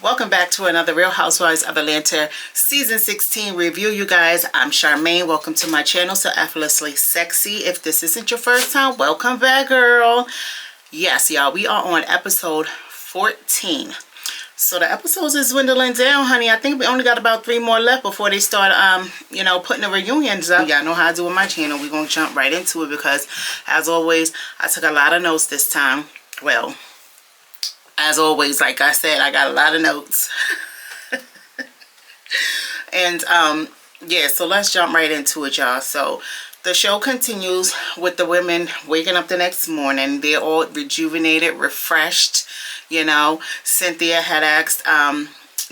Welcome back to another Real Housewives of Atlanta Season 16 review, you guys. I'm Charmaine. Welcome to my channel, So Effortlessly Sexy. If this isn't your first time, welcome back, girl. Yes, y'all, we are on episode 14. So the episodes is dwindling down, honey. I think we only got about 3 more left before they start, putting the reunions up. Y'all know how I do with my channel. We're going to jump right into it because, as always, I took a lot of notes this time. Well, as always, like I said, I got a lot of notes. And, yeah, so let's jump right into it, y'all. So the show continues with the women waking up the next morning. They're all rejuvenated, refreshed. You know, Cynthia had asked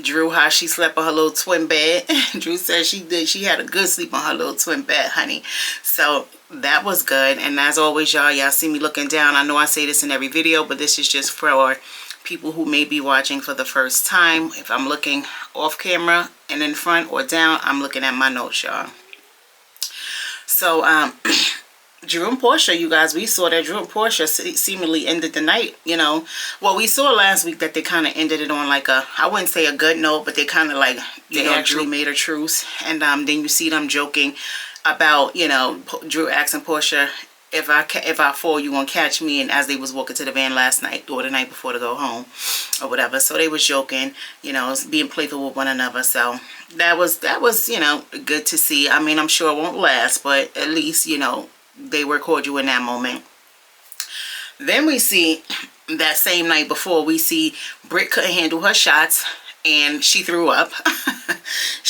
Drew how she slept on her little twin bed. Drew said she did. She had a good sleep on her little twin bed, honey. So that was good. And as always, y'all see me looking down. I know I say this in every video, but this is just for people who may be watching for the first time. If I'm looking off camera and in front or down, I'm looking at my notes, y'all. So, Drew and Portia, you guys, we saw that Drew and Portia seemingly ended the night, you know. Well, we saw last week that they kind of ended it on like a, I wouldn't say a good note, but they kind of like, you know, Drew made a truce. And then you see them joking about, you know, Drew asking Portia, if I fall, you gonna catch me. And as they was walking to the van last night or the night before to go home or whatever. So they was joking, you know, being playful with one another. So that was, you know, good to see. I mean, I'm sure it won't last, but at least, you know, they were cordial in that moment. Then we see that same night before, we see Brit couldn't handle her shots and she threw up.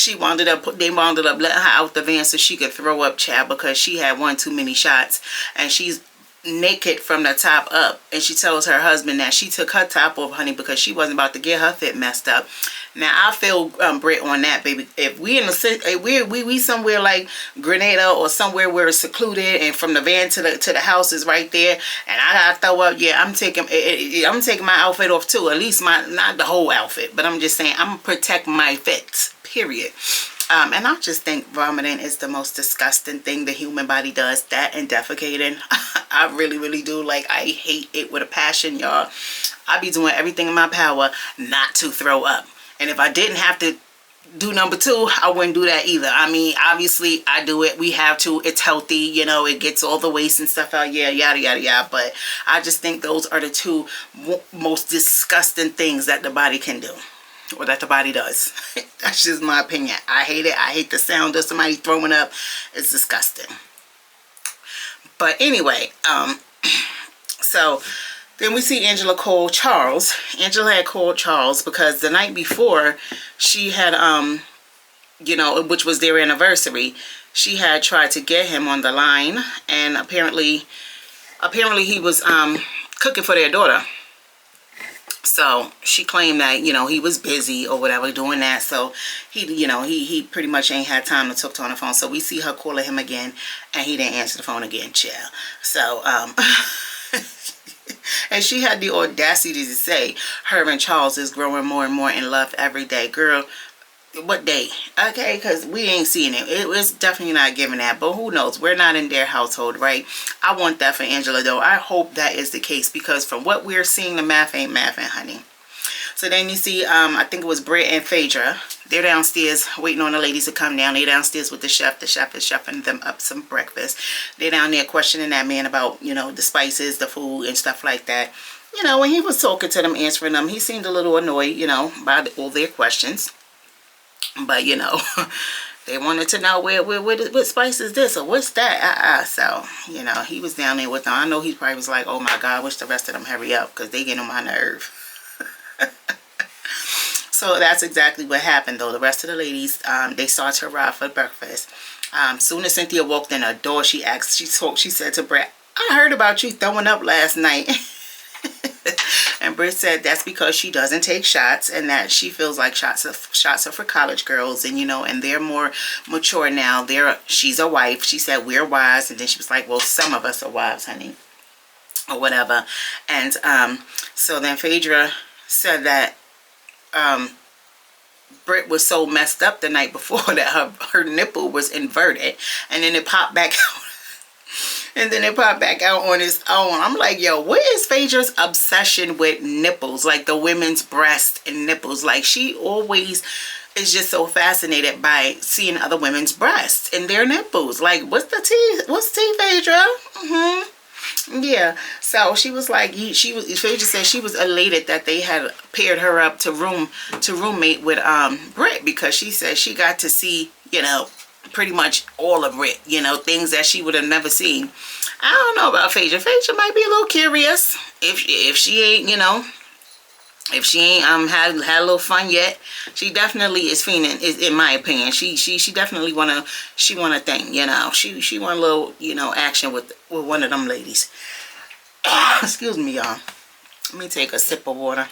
They wound up letting her out the van so she could throw up, child, because she had one too many shots. And she's naked from the top up, and she tells her husband that she took her top off, honey, because she wasn't about to get her fit messed up. Now I feel Brit on that, baby. If we in the we somewhere like Grenada or somewhere where it's secluded, and from the van to the house is right there, and I gotta throw up, yeah, I'm taking my outfit off too. At least not the whole outfit, but I'm just saying I'm gonna protect my fits, period. And I just think vomiting is the most disgusting thing the human body does. That and defecating. I really, really do. Like, I hate it with a passion, y'all. I be doing everything in my power not to throw up. And if I didn't have to do number 2, I wouldn't do that either. I mean, obviously, I do it. We have to. It's healthy. You know, it gets all the waste and stuff out. Yeah, yada, yada, yada. But I just think those are the 2 most disgusting things that the body can do. Or that the body does. That's just my opinion. I hate it. I hate the sound of somebody throwing up. It's disgusting. But anyway, so then we see Angela call Charles. Angela had called Charles because the night before she had, you know, which was their anniversary, she had tried to get him on the line, and apparently he was cooking for their daughter. So she claimed that, you know, he was busy or whatever doing that. So he pretty much ain't had time to talk to her on the phone. So we see her calling him again, and he didn't answer the phone again, child. So, and she had the audacity to say her and Charles is growing more and more in love every day. Girl, what day? Okay, because we ain't seeing it. It's definitely not giving that, but who knows? We're not in their household, right? I want that for Angela, though. I hope that is the case, because from what we're seeing, the math ain't mathing, honey. So then you see, I think it was Brit and Phaedra. They're downstairs waiting on the ladies to come down. They're downstairs with the chef. The chef is chefing them up some breakfast. They're down there questioning that man about, you know, the spices, the food, and stuff like that. You know, when he was talking to them, answering them, he seemed a little annoyed, you know, by all their questions. But, you know, they wanted to know what spice is this or what's that. So, you know, he was down there with them. I know he probably was like, oh my God, I wish the rest of them hurry up, because they get on my nerve. So that's exactly what happened, though. The rest of the ladies, they started to arrive for breakfast. Soon as Cynthia walked in her door, she said to Brit, I heard about you throwing up last night. And Brit said that's because she doesn't take shots, and that she feels like shots are for college girls, and, you know, and they're more mature now. She's a wife. She said we're wives, and then she was like, well, some of us are wives, honey, or whatever. And so then Phaedra said that Brit was so messed up the night before that her nipple was inverted, and then it popped back out. And then it popped back out on its own. I'm like, yo, what is Phaedra's obsession with nipples? Like the women's breast and nipples. Like she always is just so fascinated by seeing other women's breasts and their nipples. Like, what's the tea? What's tea, Phaedra? Yeah. So she was like, Phaedra said she was elated that they had paired her up to roommate with Brit, because she said she got to see, you know, pretty much all of Brit, you know, things that she would have never seen. I don't know about Phaedra. Phaedra might be a little curious if she ain't, you know, if she ain't had a little fun yet. She definitely is fiending, in my opinion. She definitely want a thing, you know. She want a little, you know, action with one of them ladies. Excuse me, y'all. Let me take a sip of water.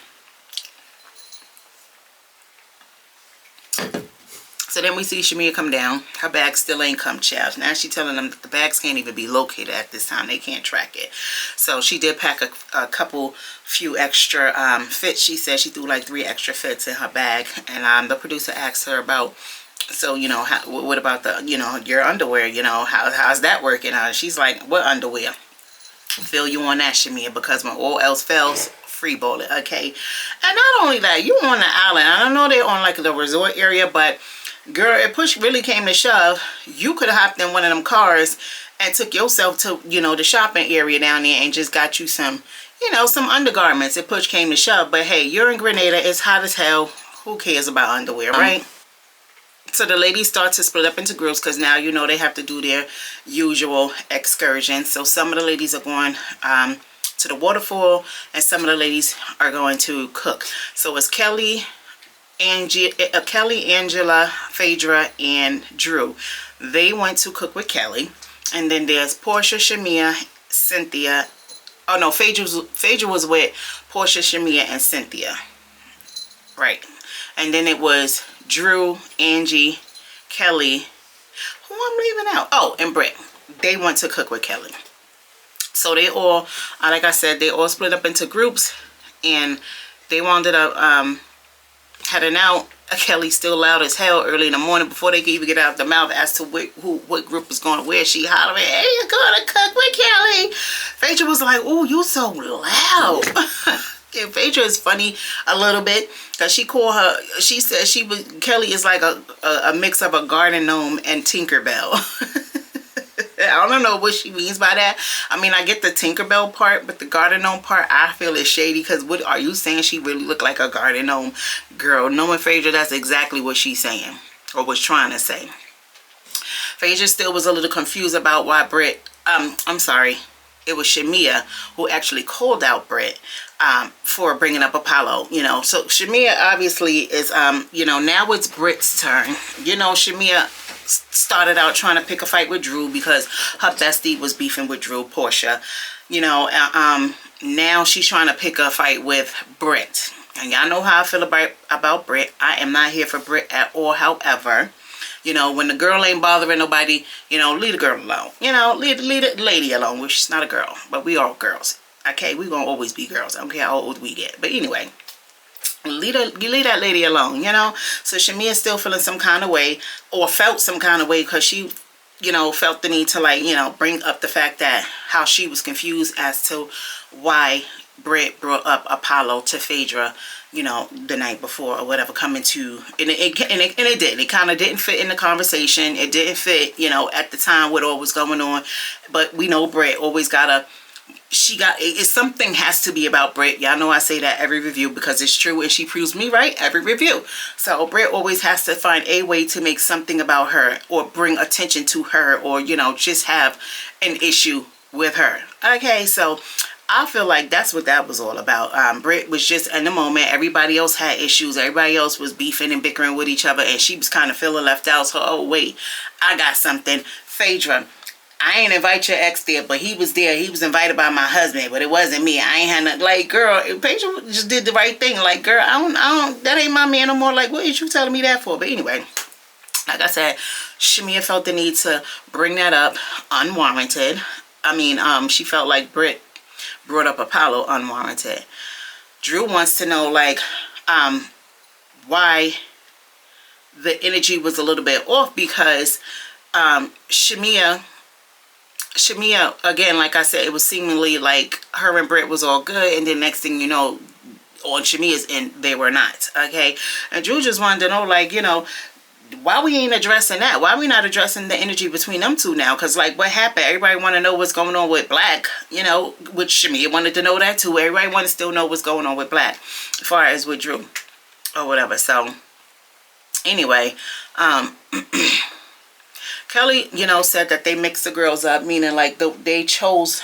So then we see Shamia come down. Her bag still ain't come, child. Now she telling them that the bags can't even be located at this time. They can't track it. So she did pack a few extra fits. She said she threw like 3 extra fits in her bag. And the producer asked her about, so, you know, what about the, you know, your underwear? You know, how's that working out? She's like, what underwear? Feel you on that, Shamia, because when all else fails, free ball it, okay? And not only that, you on the island. I don't know they're on like the resort area, but girl, if push really came to shove, you could have hopped in one of them cars and took yourself to, you know, the shopping area down there and just got you some, you know, some undergarments if push came to shove. But hey, you're in Grenada, it's hot as hell. Who cares about underwear, right? So the ladies start to split up into groups because now, you know, they have to do their usual excursions. So some of the ladies are going to the waterfall and some of the ladies are going to cook. So it's Kelly, Angela, Phaedra, and Drew. They went to cook with Kelly. And then there's Portia, Shamia, Cynthia. Oh no, Phaedra was with Portia, Shamia, and Cynthia. Right. And then it was Drew, Angie, Kelly. Who I'm leaving out? Oh, and Brit. They went to cook with Kelly. So they all, like I said, they all split up into groups. And they wound up heading out. Kelly's still loud as hell early in the morning before they could even get out of the mouth as to what group was going where. She hollering, hey, you're going to cook with Kelly. Phaedra was like, oh, you so loud. Yeah, Phaedra is funny a little bit because she said Kelly is like a mix of a garden gnome and Tinkerbell. I don't know what she means by that. I mean, I get the Tinkerbell part, but the garden gnome part, I feel is shady because what are you saying? She really looked like a garden gnome. Girl, knowing Phaedra, that's exactly what she's saying or was trying to say. Phaedra still was a little confused about why Brit, I'm sorry, it was Shamia who actually called out Brit for bringing up Apollo, you know. So Shamia obviously is, you know, now it's Brit's turn. You know, Shamia started out trying to pick a fight with Drew because her bestie was beefing with Drew, Portia. You know, now she's trying to pick a fight with Brit. And y'all know how I feel about Brit. I am not here for Brit at all. However, you know, when the girl ain't bothering nobody, you know, leave the girl alone. You know, leave the lady alone. Well, she's not a girl, but we all girls. Okay, we gonna always be girls. I don't care how old we get. But anyway, you leave that lady alone, you know. So Shamia's still feeling some kind of way, or felt some kind of way, because she, you know, felt the need to, like, you know, bring up the fact that how she was confused as to why Brit brought up Apollo to Phaedra, you know, the night before or whatever, coming to, and it didn't. It kind of didn't fit in the conversation. It didn't fit, you know, at the time what all was going on. But we know Brit always gotta, something has to be about Brit. Y'all know I say that every review because it's true, and she proves me right every review. So Brit always has to find a way to make something about her or bring attention to her, or, you know, just have an issue with her. Okay, so I feel like that's what that was all about. Brit was just in the moment. Everybody else had issues. Everybody else was beefing and bickering with each other, and she was kind of feeling left out. So, oh wait, I got something. Phaedra, I ain't invite your ex there, but he was there. He was invited by my husband, but it wasn't me. I ain't had nothing. Like, girl, Phaedra just did the right thing. Like, girl, I don't, that ain't my man no more. Like, what are you telling me that for? But anyway, like I said, Shamia felt the need to bring that up unwarranted. I mean, she felt like Brit brought up Apollo unwarranted. Drew wants to know, like, why the energy was a little bit off, because Shamia Shamia, again, like I said, it was seemingly like her and Brit was all good, and then next thing you know, on Shamia's end, they were not. Okay, and Drew just wanted to know, like, why we ain't addressing that? Why we not addressing the energy between them two now? Because, like, what happened? Everybody want to know what's going on with Black, which Shamia wanted to know that too. Everybody want to still know what's going on with Black, as far as with Drew or whatever. So anyway, Kelly, said that they mixed the girls up, meaning like they chose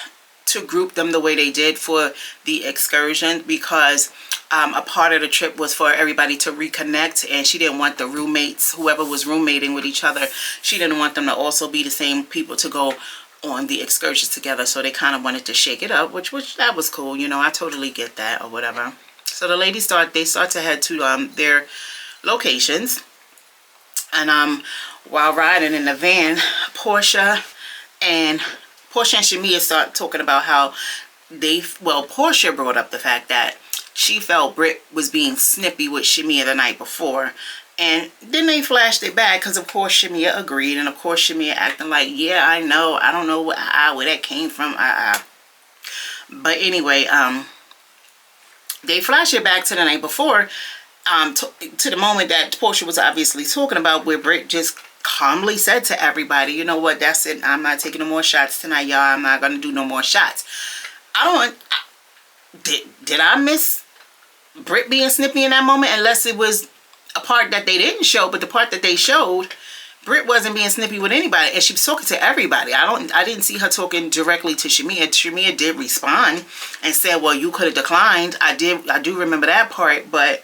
to group them the way they did for the excursion because a part of the trip was for everybody to reconnect, and she didn't want the roommates, whoever was roommating with each other, she didn't want them to also be the same people to go on the excursions together. So they kind of wanted to shake it up, which that was cool. I totally get that or whatever. So the ladies start to head to their locations, and while riding in the van, Portia and Shamia start talking about how Portia brought up the fact that she felt Brit was being snippy with Shamia the night before. And then they flashed it back because, of course, Shamia agreed. And, of course, Shamia acting like, yeah, I know. I don't know where that came from. But anyway, they flashed it back to the night before, to the moment that Portia was obviously talking about, where Brit just calmly said to everybody, you know what, that's it. I'm not taking no more shots tonight, y'all. I'm not going to do no more shots. Did I miss Brit being snippy in that moment? Unless it was a part that they didn't show, but the part that they showed, Brit wasn't being snippy with anybody, and she was talking to everybody. I didn't see her talking directly to Shamia. Shamia did respond and said, well, you could have declined. I do remember that part, but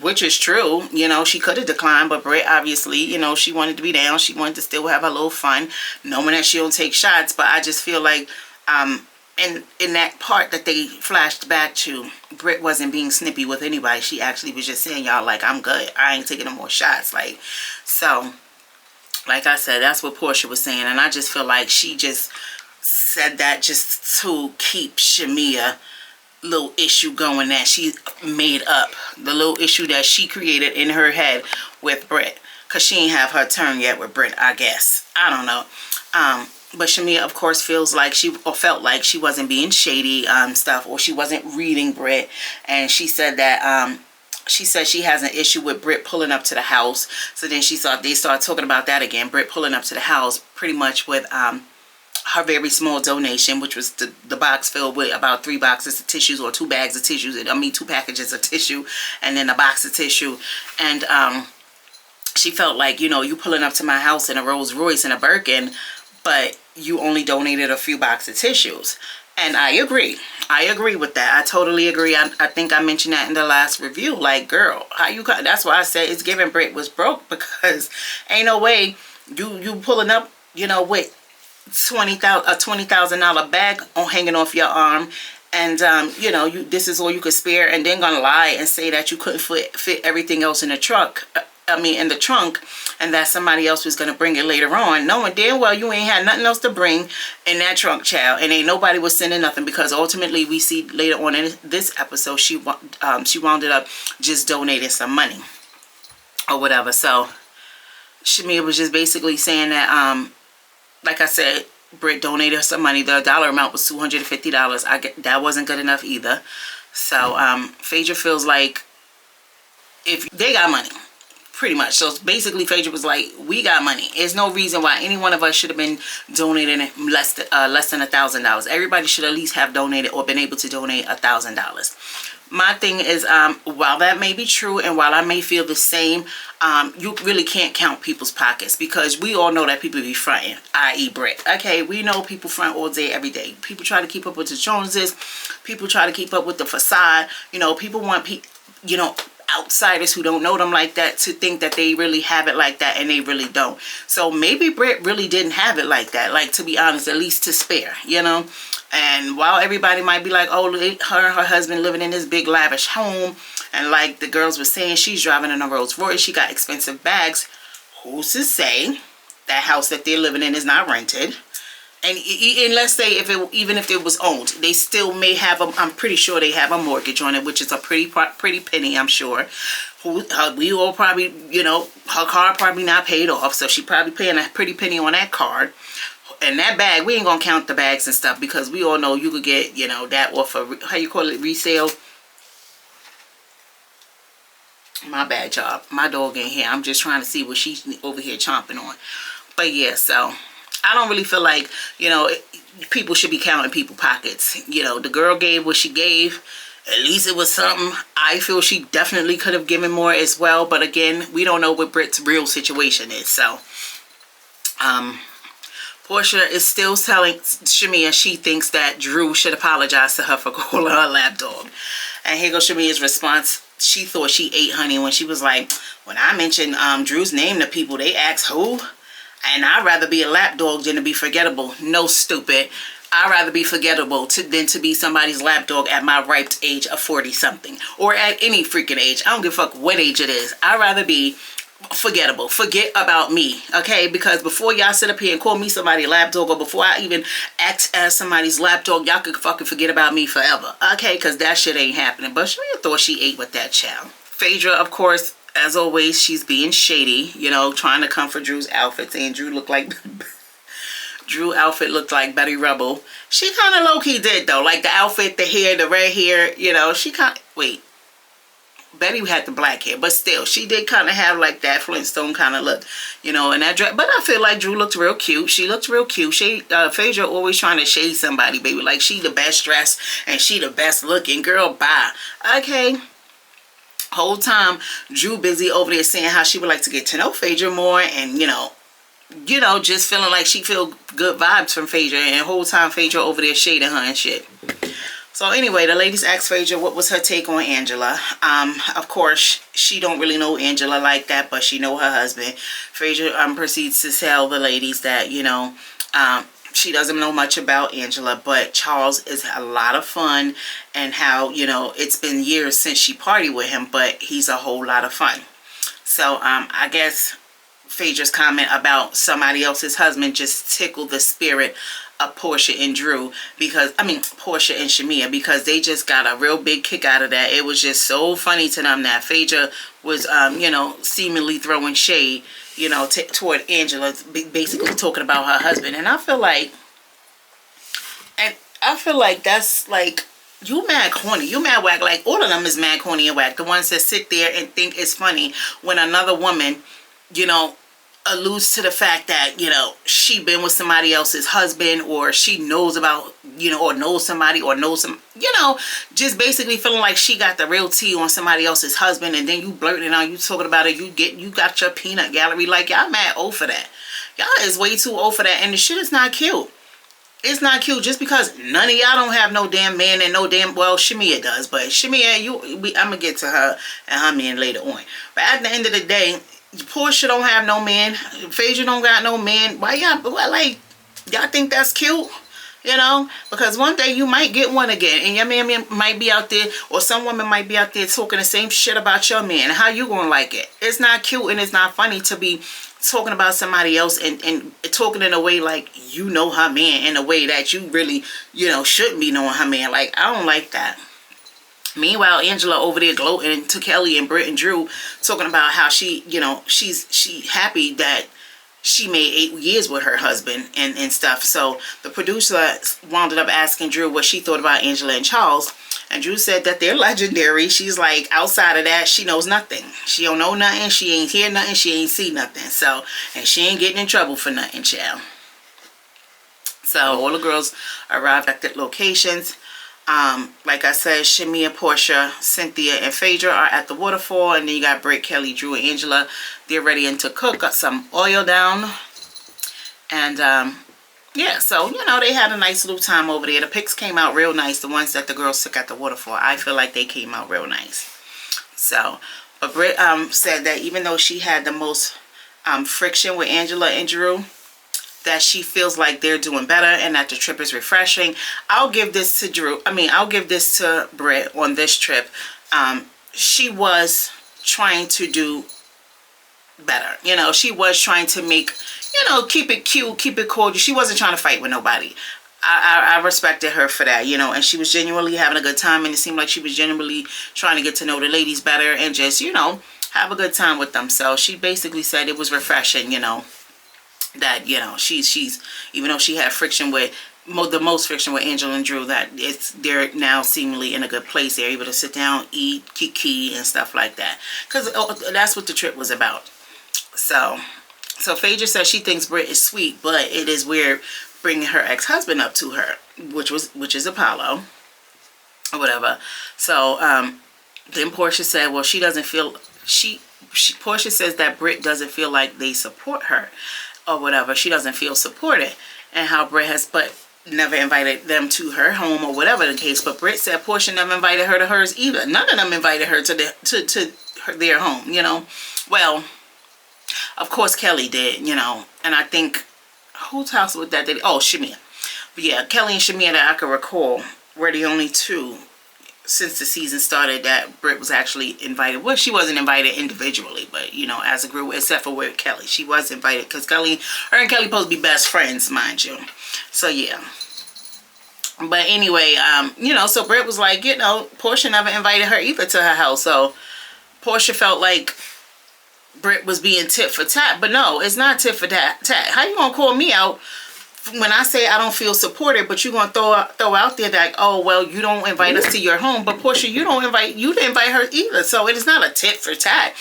which is true. She could have declined, but Brit obviously, she wanted to be down. She wanted to still have a little fun, knowing that she don't take shots. But I just feel like in that part that they flashed back to, Brit wasn't being snippy with anybody. She actually was just saying, y'all, like, I'm good. I ain't taking no more shots. Like, so, like I said, that's what Portia was saying. And I just feel like she just said that just to keep Shamia little issue going that she made up. The little issue that she created in her head with Brit. Because she ain't have her turn yet with Brit, I guess. I don't know. But Shamia, of course, felt like she wasn't being shady stuff, or she wasn't reading Brit. And she said that she has an issue with Brit pulling up to the house. So then they started talking about that again. Brit pulling up to the house pretty much with her very small donation, which was the box filled with about 3 boxes of tissues, or 2 bags of tissues. 2 packages of tissue, and then a box of tissue. And she felt like, you pulling up to my house in a Rolls Royce and a Birkin, but you only donated a few boxes of tissues. And I agree. I agree with that. I totally agree. I think I mentioned that in the last review. Like, girl, that's why I said it's giving Brit was broke, because ain't no way you pulling up, with a $20,000 bag hanging off your arm, and this is all you could spare, and then gonna lie and say that you couldn't fit everything else in the trunk. In the trunk, and that somebody else was going to bring it later on, knowing damn well you ain't had nothing else to bring in that trunk, child, and ain't nobody was sending nothing, because ultimately we see later on in this episode she wound up just donating some money or whatever. So Shamia was just basically saying that like I said, Brit donated some money. The dollar amount was $250. That wasn't good enough either. So Phaedra feels like if they got money, pretty much. So basically Phaedra was like, we got money. There's no reason why any one of us should have been donating less than $1,000. Everybody should at least have donated or been able to donate $1,000. My thing is, while that may be true, and while I may feel the same, you really can't count people's pockets, because we all know that people be fronting, i.e. Brit. Okay, we know people front all day, every day. People try to keep up with the Joneses. People try to keep up with the facade. People want outsiders who don't know them like that to think that they really have it like that, and they really don't. So maybe Brit really didn't have it like that, like, to be honest, at least to spare, And while everybody might be like, oh, her and her husband living in this big lavish home, and like the girls were saying, she's driving in a Rolls Royce, she got expensive bags, who's to say that house that they're living in is not rented? And let's say even if it was owned, they still may have I'm pretty sure they have a mortgage on it, which is a pretty penny, I'm sure. We all probably, her car probably not paid off, so she probably paying a pretty penny on that card. And that bag, we ain't gonna count the bags and stuff because we all know you could get, you know, that off of, how you call it, resale. My bad, y'all. My dog in here. I'm just trying to see what she's over here chomping on. But yeah, so I don't really feel like, you know, people should be counting people's pockets. You know, the girl gave what she gave. At least it was something. I feel she definitely could have given more as well. But again, we don't know what Brit's real situation is. So, Portia is still telling Shamia she thinks that Drew should apologize to her for calling her a lapdog. And here goes Shamia's response. She thought she ate honey when she was like, when I mentioned Drew's name to people, they asked who? And I'd rather be a lapdog than to be forgettable. No, stupid. I'd rather be forgettable than to be somebody's lapdog at my ripe age of 40-something. Or at any freaking age. I don't give a fuck what age it is. I'd rather be forgettable. Forget about me, okay? Because before y'all sit up here and call me somebody's lapdog, or before I even act as somebody's lapdog, y'all could fucking forget about me forever, okay? Because that shit ain't happening. But she thought she ate with that child. Phaedra, of course, as always, she's being shady, you know, trying to comfort Drew's outfit, saying Drew looked like Drew outfit looked like Betty Rubble. She kind of low-key did though, like the outfit, the hair, the red hair, you know. She kind of, wait, Betty had the black hair, but still, she did kind of have like that Flintstone kind of look, you know, in that dress. But I feel like Drew looked real cute. She looked real cute. Phaedra always trying to shade somebody, baby. Like she the best dressed and she the best looking. Girl, bye. Okay. Whole time, Drew busy over there saying how she would like to get to know Phaedra more and, you know, just feeling like she feel good vibes from Phaedra. And whole time, Phaedra over there shading her and shit. So anyway, the ladies asked Phaedra what was her take on Angela. Of course, she don't really know Angela like that, but she know her husband. Phaedra proceeds to tell the ladies that, you know, she doesn't know much about Angela, but Charles is a lot of fun, and how, you know, it's been years since she partied with him, but he's a whole lot of fun. So I guess Phaedra's comment about somebody else's husband just tickled the spirit of Portia and Drew, because Portia and Shamia, because they just got a real big kick out of that. It was just so funny to them that Phaedra was you know, seemingly throwing shade, you know, toward Angela, basically talking about her husband. And I feel like that's like, you mad corny, you mad whack. Like all of them is mad corny and whack. The ones that sit there and think it's funny when another woman, you know, alludes to the fact that, you know, she been with somebody else's husband, or she knows about, you know, or knows somebody, or knows some, you know, just basically feeling like she got the real tea on somebody else's husband, and then you blurting out, you talking about it, you got your peanut gallery. Like, y'all mad old for that. Y'all is way too old for that, and the shit is not cute. It's not cute just because none of y'all don't have no damn man and no damn, well, Shamia does, but Shamia, I'm gonna get to her and her man later on. But at the end of the day, Portia don't have no man. Phaedra don't got no man. Why y'all, like, y'all think that's cute? You know? Because one day you might get one again, and your man might be out there, or some woman might be out there talking the same shit about your man. How you gonna like it? It's not cute, and it's not funny to be talking about somebody else and talking in a way like you know her man, in a way that you really, you know, shouldn't be knowing her man. Like, I don't like that. Meanwhile, Angela over there gloating to Kelly and Brit and Drew, talking about how she, you know, she happy that she made 8 years with her husband and stuff. So the producer wound up asking Drew what she thought about Angela and Charles. And Drew said that they're legendary. She's like, outside of that, she knows nothing. She don't know nothing. She ain't hear nothing. She ain't see nothing. So, and she ain't getting in trouble for nothing, child. So all the girls arrived at the locations. Like I said, Shamia, Portia, Cynthia, and Phaedra are at the waterfall, and then you got Brit, Kelly, Drew, and Angela. They're ready to cook. Got some oil down, and yeah, so you know, they had a nice little time over there. The pics came out real nice. The ones that the girls took at the waterfall, I feel like they came out real nice. So, but Brit said that even though she had the most friction with Angela and Drew, that she feels like they're doing better and that the trip is refreshing. I'll give this to Drew. I'll give this to Brit on this trip. She was trying to do better. You know, she was trying to make, you know, keep it cute, keep it cordial. She wasn't trying to fight with nobody. I respected her for that, you know, and she was genuinely having a good time, and it seemed like she was genuinely trying to get to know the ladies better and just, you know, have a good time with them. So she basically said it was refreshing, you know. that, you know, she's even though she had friction with the most friction with Angela and Drew, that they're now seemingly in a good place. They're able to sit down, eat, kiki, and stuff like that, because that's what the trip was about. So Phaedra says she thinks Brit is sweet, but it is weird bringing her ex-husband up to her, which is Apollo or whatever. So then Portia said, well, she doesn't feel Portia says that Brit doesn't feel like they support her or whatever. She doesn't feel supported, and how Brit has never invited them to her home or whatever the case. But Brit said Portia never invited her to hers either. None of them invited her to their home, you know. Well, of course Kelly did, you know, and I think whose house was that? Oh, Shamia. But yeah, Kelly and Shamia, that I can recall, were the only two since the season started that Brit was actually invited. Well, she wasn't invited individually, but you know, as a group, except for with Kelly, she was invited because her and Kelly supposed to be best friends, mind you. So yeah. But anyway, you know, so Brit was like, you know, Portia never invited her either to her house. So Portia felt like Brit was being tit for tat, but no, it's not tit for tat. How you gonna call me out when I say I don't feel supported, but you gonna throw out there that, oh well, you don't invite us to your home, but Portia, you didn't invite her either. So it is not a tit for tat.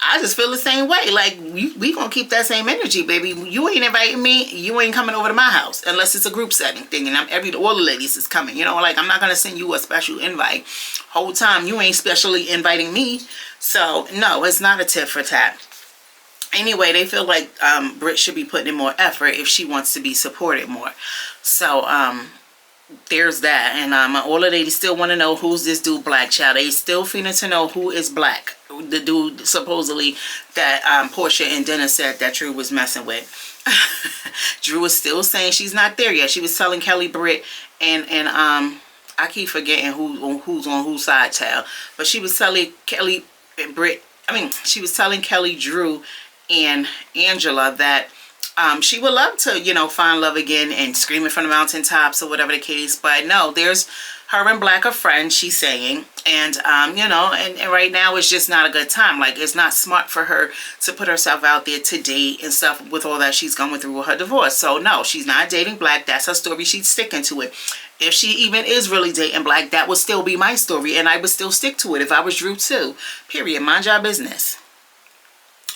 I just feel the same way. Like we gonna keep that same energy, baby. You ain't inviting me. You ain't coming over to my house unless it's a group setting thing, and all the ladies is coming. You know, like I'm not gonna send you a special invite. Whole time you ain't specially inviting me. So no, it's not a tit for tat. Anyway, they feel like Brit should be putting in more effort if she wants to be supported more. So there's that. And all the ladies still want to know who's this dude Black, child. They still feeling to know who is Black. The dude supposedly that Portia and Dennis said that Drew was messing with. Drew was still saying she's not there yet. She was telling Kelly, Brit, and I keep forgetting who's on whose side, child. But she was telling Kelly and Brit. She was telling Kelly, Drew, and Angela that she would love to, you know, find love again and scream it from the mountaintops or whatever the case. But no, there's her and Black are friends, she's saying. And, you know, and right now it's just not a good time. Like, it's not smart for her to put herself out there to date and stuff with all that she's going through with her divorce. So, no, she's not dating Black. That's her story. She's sticking to it. If she even is really dating Black, that would still be my story. And I would still stick to it if I was Drew, too. Period. Mind your business.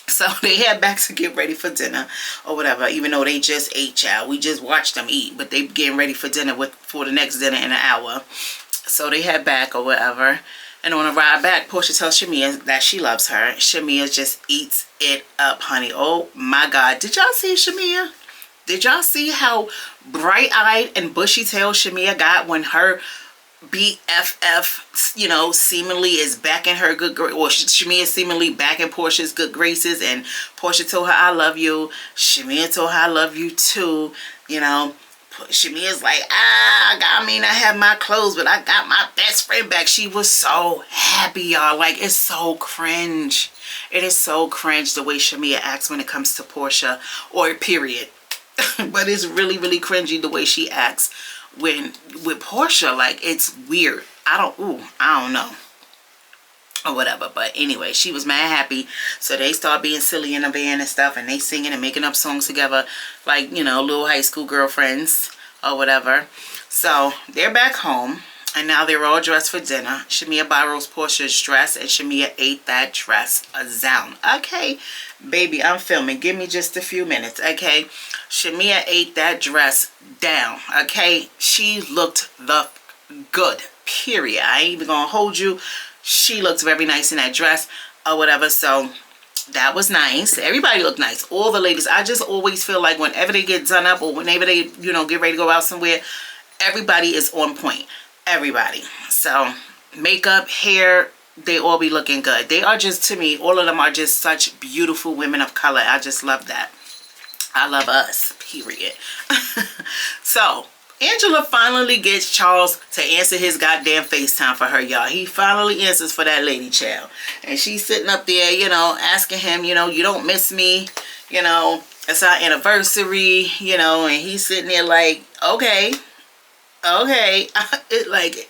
So they head back to get ready for dinner or whatever, even though they just ate, child. We just watched them eat, but they getting ready for dinner for the next dinner in an hour. So they head back or whatever. And on the ride back, Portia tells Shamia that she loves her. Shamia just eats it up, honey. Oh my God. Did y'all see Shamia? Did y'all see how bright-eyed and bushy-tailed Shamia got when her BFF, you know, seemingly is back in her good, or Shamia is seemingly back in Portia's good graces, and Portia told her, I love you. Shamia told her, I love you too. You know, Shamia's like, I have my clothes, but I got my best friend back. She was so happy, y'all. Like, it's so cringe. It is so cringe the way Shamia acts when it comes to Portia, or period. But it's really, really cringy the way she acts with Portia. Like, it's weird. I don't know or whatever. But anyway, she was mad happy. So they start being silly in the band and stuff, and they singing and making up songs together like, you know, little high school girlfriends or whatever. So they're back home, and now they're all dressed for dinner. Shamia borrows Portia's dress, and Shamia ate that dress down. Okay, baby, I'm filming. Give me just a few minutes, okay? Shamia ate that dress down, okay? She looked good, period. I ain't even gonna hold you. She looked very nice in that dress or whatever. So that was nice. Everybody looked nice. All the ladies. I just always feel like whenever they get done up or whenever they, you know, get ready to go out somewhere, everybody is on point. Everybody. So makeup, hair, they all be looking good. They are just, to me, all of them are just such beautiful women of color. I just love that. I love us, period. So Angela finally gets Charles to answer his goddamn FaceTime for her, y'all. He finally answers for that lady, child. And she's sitting up there, you know, asking him, you know, you don't miss me, you know, it's our anniversary, you know, and he's sitting there like, okay. It like,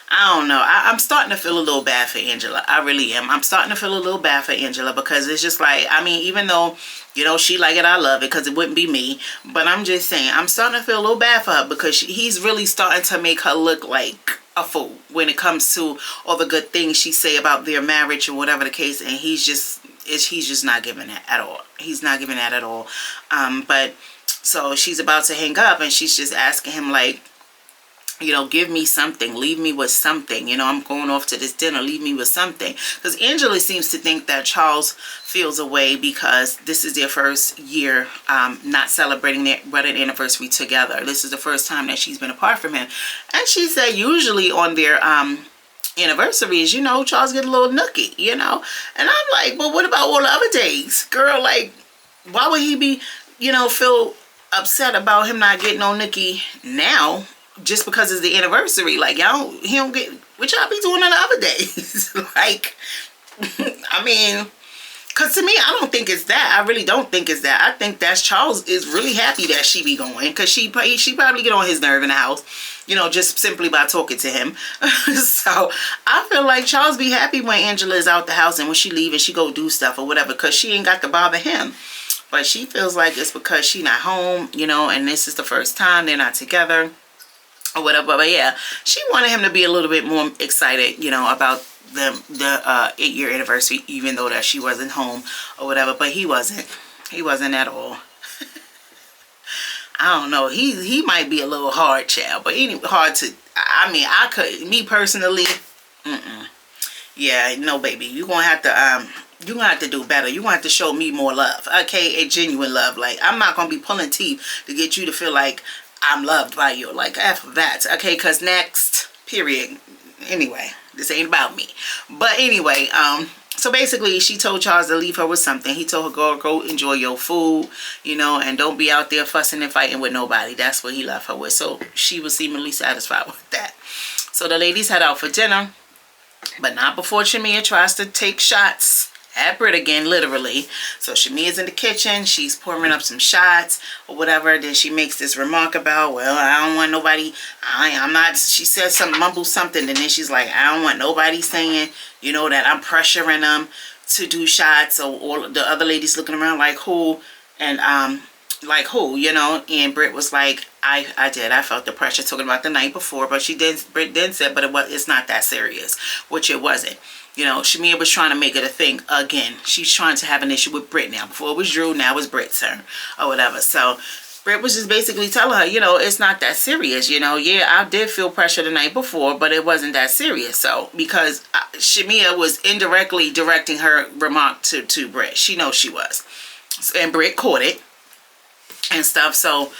I don't know. I'm starting to feel a little bad for Angela. I really am. I'm starting to feel a little bad for Angela because it's just like, I mean, even though, you know, she like it, I love it because it wouldn't be me. But I'm just saying, I'm starting to feel a little bad for her because he's really starting to make her look like a fool when it comes to all the good things she say about their marriage or whatever the case. And he's just not giving that at all. He's not giving that at all. But so she's about to hang up and she's just asking him like, you know, give me something, leave me with something, you know, I'm going off to this dinner, leave me with something. Because Angela seems to think that Charles feels away because this is their first year not celebrating their wedding anniversary together. This is the first time that she's been apart from him. And she said usually on their anniversaries, you know, Charles get a little nookie, you know. And I'm like, well, what about all the other days? Girl, like, why would he be, you know, feel upset about him not getting no nookie now? Just because it's the anniversary, like y'all, he don't get what y'all be doing on the other days. Like, I mean, cause to me, I don't think it's that. I really don't think it's that. I think that Charles is really happy that she be going, cause she probably get on his nerve in the house, you know, just simply by talking to him. So I feel like Charles be happy when Angela is out the house and when she leave and she go do stuff or whatever, cause she ain't got to bother him. But she feels like it's because she not home, you know, and this is the first time they're not together. Or whatever, but yeah, she wanted him to be a little bit more excited, you know, about the 8-year anniversary, even though that she wasn't home or whatever. But he wasn't at all. I don't know. He might be a little hard, child, but hard to. I mean, I could, me personally. Yeah, no, baby, you gonna have to you're gonna have to do better. You're gonna have to show me more love, okay? A genuine love. Like, I'm not gonna be pulling teeth to get you to feel like I'm loved by you, like after that, okay? Because next, period. Anyway, this ain't about me. But anyway, so basically she told Charles to leave her with something. He told her, go enjoy your food, you know, and don't be out there fussing and fighting with nobody. That's what he left her with. So she was seemingly satisfied with that. So the ladies head out for dinner, but not before Shamia tries to take shots at Brit again, literally. So Shamia's in the kitchen, she's pouring up some shots or whatever. Then she makes this remark about, well, I don't want nobody, I'm not, she says something, mumbles something, and then she's like, I don't want nobody saying, you know, that I'm pressuring them to do shots. So all the other ladies looking around like, who? And like, who, you know? And Brit was like, I did. I felt the pressure, talking about the night before. But Brit then said, but it's not that serious, which it wasn't. You know, Shamia was trying to make it a thing again. She's trying to have an issue with Brit now. Before it was Drew, now it's Brit's turn or whatever. So Brit was just basically telling her, you know, it's not that serious. You know, yeah, I did feel pressure the night before, but it wasn't that serious. So because Shamia was indirectly directing her remark to Brit. She knows she was. And Brit caught it and stuff. So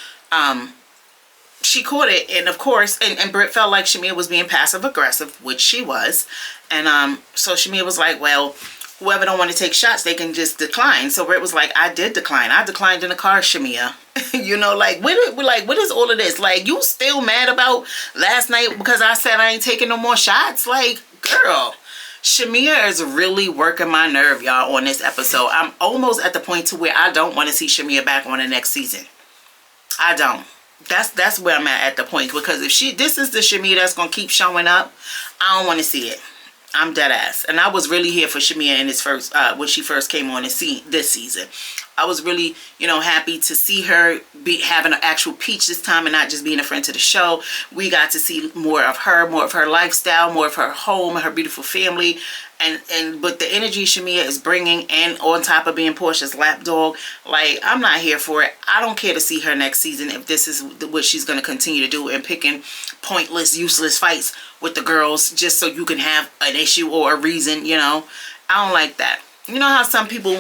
she caught it, and of course, and Brit felt like Shamia was being passive aggressive, which she was. And so Shamia was like, well, whoever don't want to take shots, they can just decline. So Brit was like, I did decline. I declined in the car, Shamia. You know, like, what is all of this? Like, you still mad about last night because I said I ain't taking no more shots? Like, girl, Shamia is really working my nerve, y'all, on this episode. I'm almost at the point to where I don't want to see Shamia back on the next season. I don't. That's where I'm at the point, because if this is the Shamia that's gonna keep showing up, I don't want to see it. I'm dead ass. And I was really here for Shamia in this first when she first came on this season. I was really, you know, happy to see her having an actual peach this time and not just being a friend to the show. We got to see more of her lifestyle, more of her home, her beautiful family. And but the energy Shamia is bringing, and on top of being Portia's lapdog, like, I'm not here for it. I don't care to see her next season if this is what she's going to continue to do, and picking pointless, useless fights with the girls just so you can have an issue or a reason, you know. I don't like that. You know how some people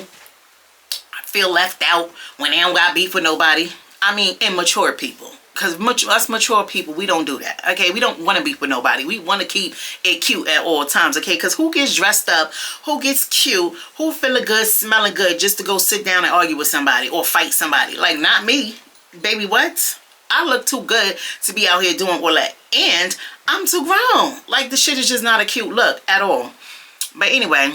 feel left out when they don't got beef with nobody? I mean, immature people. Because us mature people, we don't do that, okay? We don't want to beef with nobody. We want to keep it cute at all times, okay? Because who gets dressed up, who gets cute, who feeling good, smelling good just to go sit down and argue with somebody or fight somebody? Like, not me. Baby, what? I look too good to be out here doing all that. And I'm too grown. Like, the shit is just not a cute look at all. But anyway,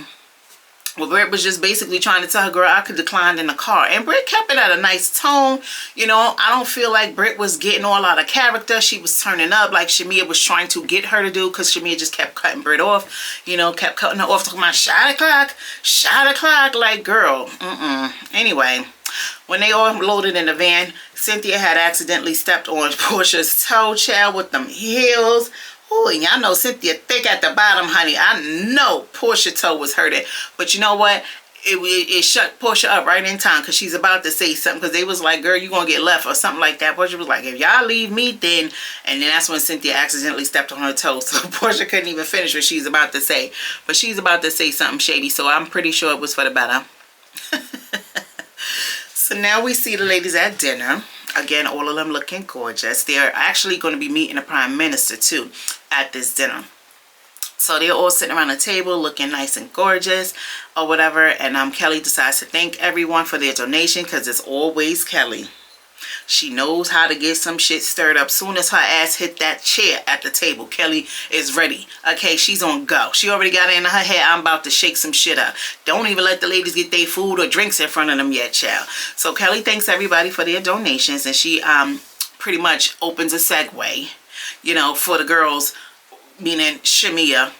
Well, Brit was just basically trying to tell her, girl, I could decline in the car. And Brit kept it at a nice tone. You know, I don't feel like Brit was getting all out of character. She was turning up like Shamia was trying to get her to do, because Shamia just kept cutting Brit off. You know, kept cutting her off, talking about shot o'clock. Like, girl, Anyway, when they all loaded in the van, Cynthia had accidentally stepped on Portia's toe, child, with them heels. Oh, and y'all know Cynthia thick at the bottom, honey. I know Portia's toe was hurting. But you know what? It shut Portia up right in time, because she's about to say something. Because they was like, girl, you going to get left or something like that. Portia was like, if y'all leave me, then... And then that's when Cynthia accidentally stepped on her toe. So Portia couldn't even finish what she's about to say. But she's about to say something shady. So I'm pretty sure it was for the better. So now we see the ladies at dinner. Again, all of them looking gorgeous. They're actually going to be meeting the Prime Minister, too, at this dinner. So they're all sitting around the table looking nice and gorgeous or whatever. And Kelly decides to thank everyone for their donation, because it's always Kelly. She knows how to get some shit stirred up. Soon as her ass hit that chair at the table, Kelly is ready. Okay, she's on go. She already got it in her head, I'm about to shake some shit up. Don't even let the ladies get their food or drinks in front of them yet, child. So Kelly thanks everybody for their donations, and she pretty much opens a segue, you know, for the girls, meaning Shamia,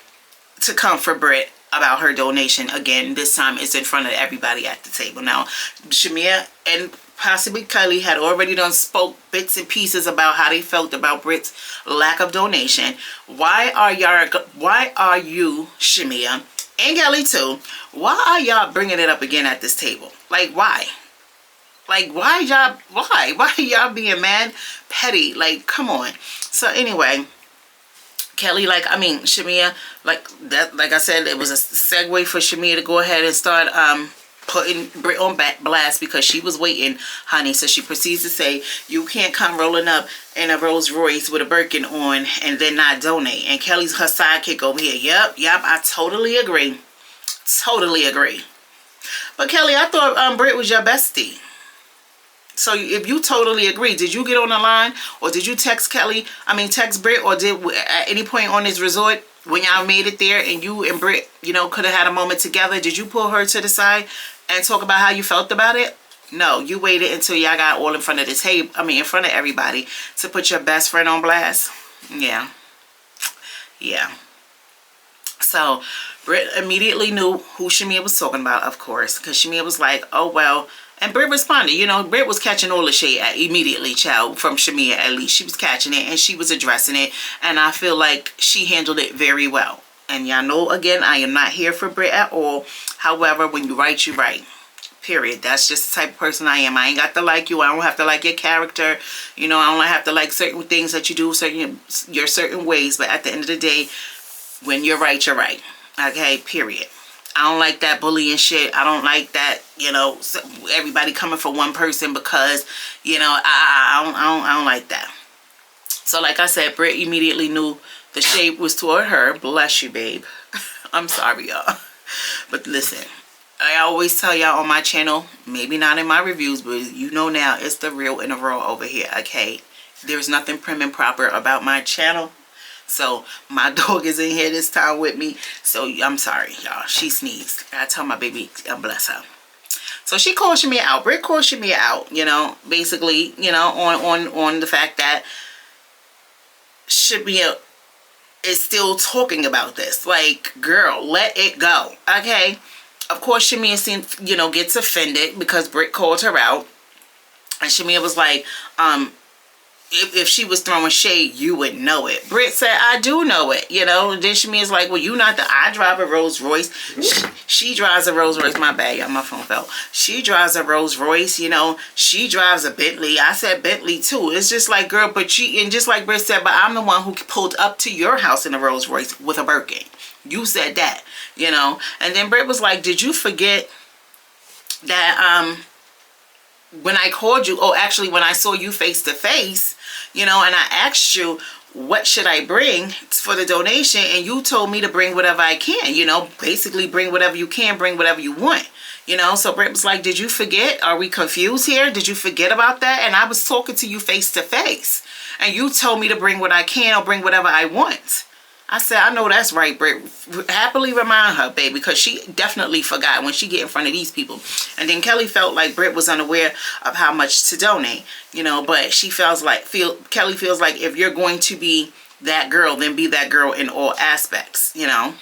to come for Brit about her donation. Again, this time it's in front of everybody at the table. Now, Shamia and possibly Kelly had already done spoke bits and pieces about how they felt about Brit's lack of donation. Why are you, Shamia, and Kelly too, why are y'all bringing it up again at this table? Like, why? Like, why are y'all being mad petty? Like, come on. So anyway, Kelly, Shamia, like I said, it was a segue for Shamia to go ahead and start putting Brit on blast, because she was waiting, honey. So she proceeds to say, you can't come rolling up in a Rolls Royce with a Birkin on and then not donate. And Kelly's her sidekick over here. Yep, I totally agree. But Kelly, I thought Brit was your bestie. So if you totally agree, did you get on the line, or did you text Brit, or did at any point on this resort when y'all made it there and you and Brit, you know, could have had a moment together, did you pull her to the side and talk about how you felt about it? No, you waited until y'all got all in front of the table, in front of everybody, to put your best friend on blast? Yeah. So Brit immediately knew who Shamia was talking about, of course, because Shamia was like, oh, well. And Brit responded. You know, Brit was catching all the shade immediately, child, from Shamia at least. She was catching it and she was addressing it. And I feel like she handled it very well. And y'all know, again, I am not here for Brit at all. However, when you write, you write. Period. That's just the type of person I am. I ain't got to like you. I don't have to like your character. You know, I don't have to like certain things that you do, your certain ways. But at the end of the day, when you're right, you're right. Okay, period. I don't like that bullying shit. I don't like that, you know, everybody coming for one person because, you know, I don't like that. So like I said, Brit immediately knew the shade was toward her. Bless you, babe. I'm sorry, y'all. But listen, I always tell y'all on my channel, maybe not in my reviews, but you know now, it's the real and the raw over here, okay? There's nothing prim and proper about my channel. So my dog is in here this time with me. So I'm sorry, y'all. She sneezed. I tell my baby, bless her. So she called Shamia out. Brit called Shamia out, you know, basically, you know, on the fact that Shamia is still talking about this. Like, girl, let it go. Okay. Of course, Shamia gets offended because Brit called her out. And Shamia was like, if she was throwing shade, you would know it. Brit said, I do know it, you know. And then Shamia's like, well, you not I drive a Rolls Royce. She drives a Rolls Royce. My bad, y'all, my phone fell. She drives a Rolls Royce, you know. She drives a Bentley. I said Bentley too. It's just like, girl, and just like Brit said, but I'm the one who pulled up to your house in a Rolls Royce with a Birkin. You said that, you know. And then Brit was like, did you forget that when I called you, actually when I saw you face to face, you know, and I asked you, what should I bring for the donation? And you told me to bring whatever I can, you know, basically bring whatever you can, bring whatever you want, you know. So Brit was like, did you forget? Are we confused here? Did you forget about that? And I was talking to you face to face and you told me to bring what I can or bring whatever I want. I said, I know that's right, Brit. Happily remind her, baby, because she definitely forgot when she get in front of these people. And then Kelly felt like Brit was unaware of how much to donate, you know, but she Kelly feels like if you're going to be that girl, then be that girl in all aspects, you know.